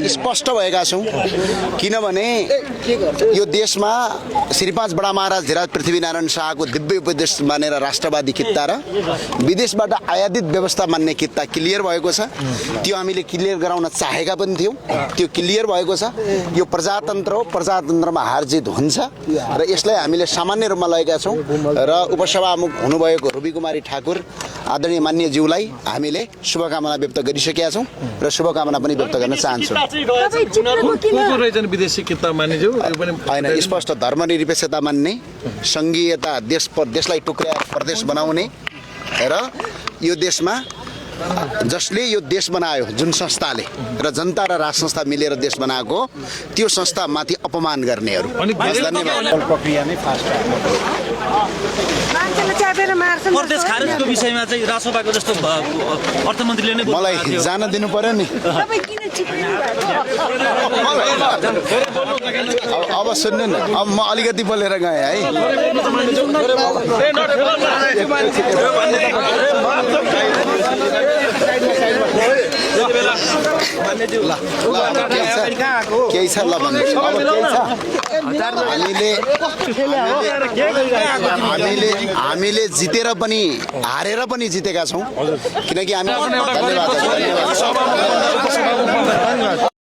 स्पष्ट भएका छौं किनभने यो देशमा श्री 5 बडा महाराज धीराज पृथ्वीनारायण शाहको दिव्य उपदेश मानेर राष्ट्रवादी कित्ता र विदेशबाट आयातित व्यवस्था मान्ने कित्ता क्लियर भएको छ। त्यो हामीले क्लियर गराउन चाहेका पनि थियौं। त्यो क्लियर भएको छ। यो प्रजातन्त्र हो, प्रजातन्त्रमा हारजित हुन्छ र यसलाई हामीले सामान्य रूपमा लगेका छौं र उपसभामुख हुनुभएको रुबी कुमारी ठाकुर आदरणीय मान्य ज्यूलाई हामीले शुभकामना व्यक्त गरिसकेका छौं र शुभकामना पनि व्यक्त गर्न चाहन्छौं। विदेशी किताब मान्ने जो हैन, स्पष्ट धर्मनिरपेक्षता मान्ने, संघीयता देशलाई टुक्र्याएर प्रदेश बनाउने र यो देशमा जसले यो देश बनायो, जुन संस्थाले र जनता र राज संस्था मिलेर देश बनाएको त्यो संस्था माथि अपमान गर्नेहरू। धन्यवाद। प्रक्रिया नै फास्ट प्रदेश खारेजको विषयमा चाहिँ रासोपाको जस्तो अर्थमन्त्रीले नै मलाई जान दिनु पर्यो नि। अब सुन्नु न, अब म अलिकति बोलेर गएँ है। केही छ ल भन्नुहोस्। हामीले जितेर पनि हारेर पनि जितेका छौं किनकि हामी। धन्यवाद।